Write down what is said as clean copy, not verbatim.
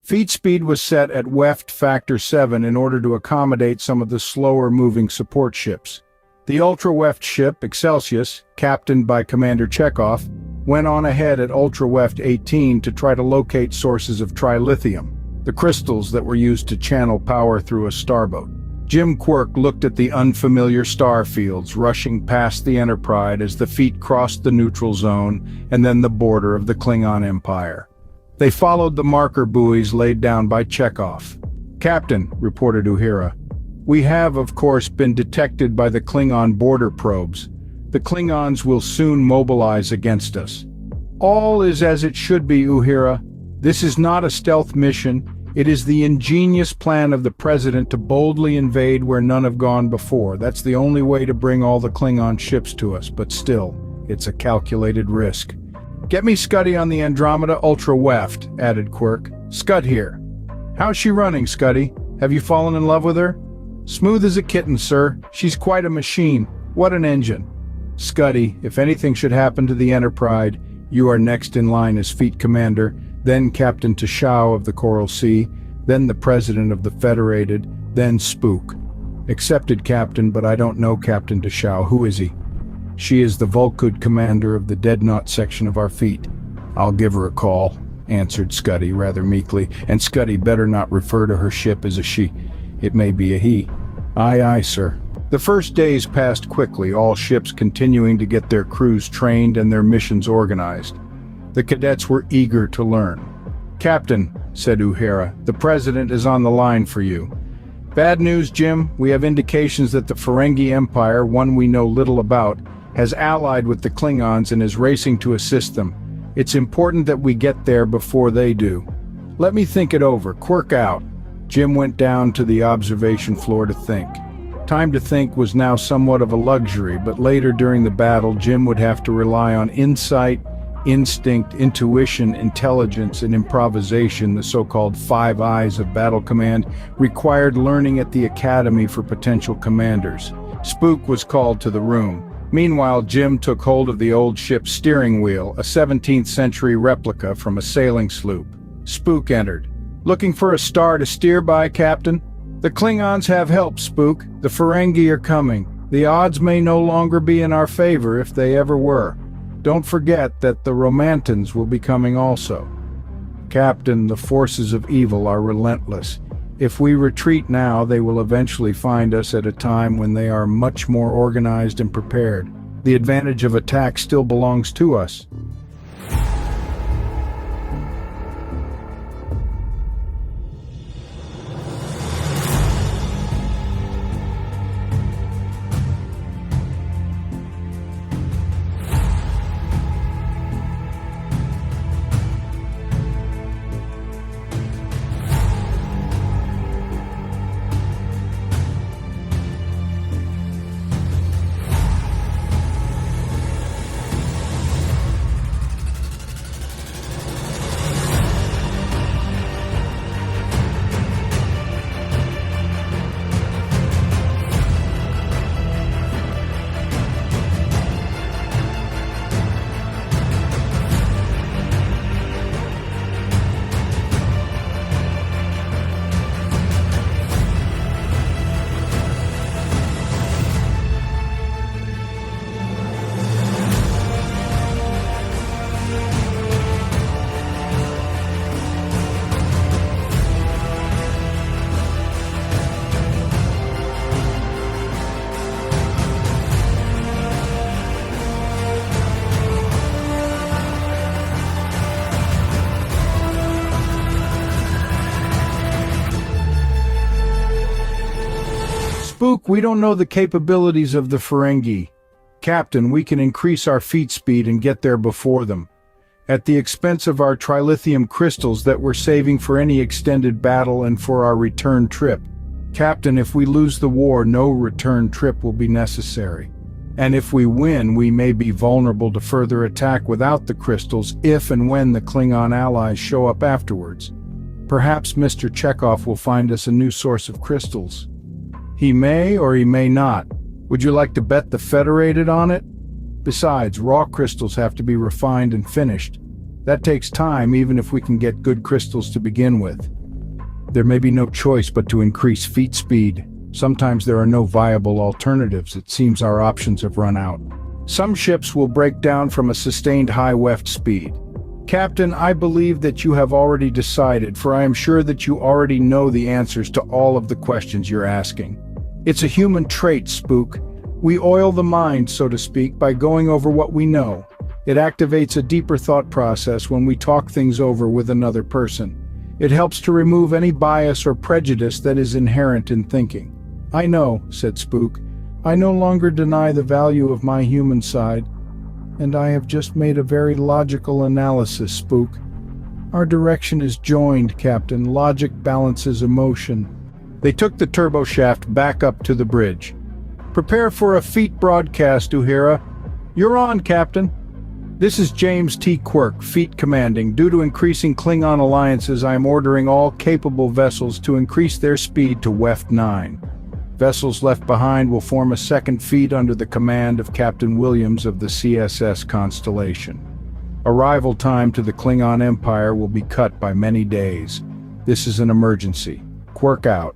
Feed speed was set at WEFT factor 7 in order to accommodate some of the slower-moving support ships. The ultra-WEFT ship, Excelsius, captained by Commander Chekhov, went on ahead at ultra-WEFT 18 to try to locate sources of trilithium, the crystals that were used to channel power through a starboat. Jim Quirk looked at the unfamiliar star fields rushing past the Enterprise as the fleet crossed the neutral zone and then the border of the Klingon Empire. They followed the marker buoys laid down by Chekhov. "Captain," reported Uhura, "we have, of course, been detected by the Klingon border probes. The Klingons will soon mobilize against us." "All is as it should be, Uhura. This is not a stealth mission. It is the ingenious plan of the President to boldly invade where none have gone before. That's the only way to bring all the Klingon ships to us, but still, it's a calculated risk." "Get me Scuddy on the Andromeda Ultra-WEFT," added Quirk. "Scud here." "How's she running, Scuddy? Have you fallen in love with her?" "Smooth as a kitten, sir. She's quite a machine. What an engine." "Scuddy, if anything should happen to the Enterprise, you are next in line as Fleet Commander, then Captain Tashau of the Coral Sea, then the President of the Federated, then Spook." "Accepted, Captain, but I don't know Captain Tashau. Who is he?" "She is the Vulkud commander of the Deadnought section of our fleet." "I'll give her a call," answered Scuddy rather meekly, "and Scuddy better not refer to her ship as a she. It may be a he." "Aye, aye, sir." The first days passed quickly, all ships continuing to get their crews trained and their missions organized. The cadets were eager to learn. "Captain," said Uhura, "the President is on the line for you." "Bad news, Jim. We have indications that the Ferengi Empire, one we know little about, has allied with the Klingons and is racing to assist them. It's important that we get there before they do." "Let me think it over. Quirk out." Jim went down to the observation floor to think. Time to think was now somewhat of a luxury, but later during the battle, Jim would have to rely on insight, instinct, intuition, intelligence, and improvisation. The so-called 5 Eyes of Battle Command required learning at the Academy for potential commanders. Spook was called to the room. Meanwhile, Jim took hold of the old ship's steering wheel, a 17th century replica from a sailing sloop. Spook entered. "Looking for a star to steer by, Captain?" "The Klingons have help, Spook. The Ferengi are coming. The odds may no longer be in our favor if they ever were. Don't forget that the Romantans will be coming also." "Captain, the forces of evil are relentless. If we retreat now, they will eventually find us at a time when they are much more organized and prepared. The advantage of attack still belongs to us." "Spook, we don't know the capabilities of the Ferengi. Captain, we can increase our feet speed and get there before them, at the expense of our trilithium crystals that we're saving for any extended battle and for our return trip. Captain, if we lose the war, no return trip will be necessary. And if we win, we may be vulnerable to further attack without the crystals if and when the Klingon allies show up afterwards. Perhaps Mr. Chekhov will find us a new source of crystals. He may or he may not. Would you like to bet the Federated on it? Besides, raw crystals have to be refined and finished. That takes time even if we can get good crystals to begin with. There may be no choice but to increase feet speed. Sometimes there are no viable alternatives. It seems our options have run out. Some ships will break down from a sustained high weft speed. Captain, I believe that you have already decided, for I am sure that you already know the answers to all of the questions you're asking. It's a human trait, Spook. We oil the mind, so to speak, by going over what we know. It activates a deeper thought process when we talk things over with another person. It helps to remove any bias or prejudice that is inherent in thinking. I know, said Spook. I no longer deny the value of my human side, and I have just made a very logical analysis, Spook. Our direction is joined, Captain. Logic balances emotion. They took the turbo shaft back up to the bridge. Prepare for a feat broadcast, Uhura. You're on, Captain. This is James T. Quirk, Fleet Commanding. Due to increasing Klingon alliances, I am ordering all capable vessels to increase their speed to Weft 9. Vessels left behind will form a second fleet under the command of Captain Williams of the CSS Constellation. Arrival time to the Klingon Empire will be cut by many days. This is an emergency. Quirk out.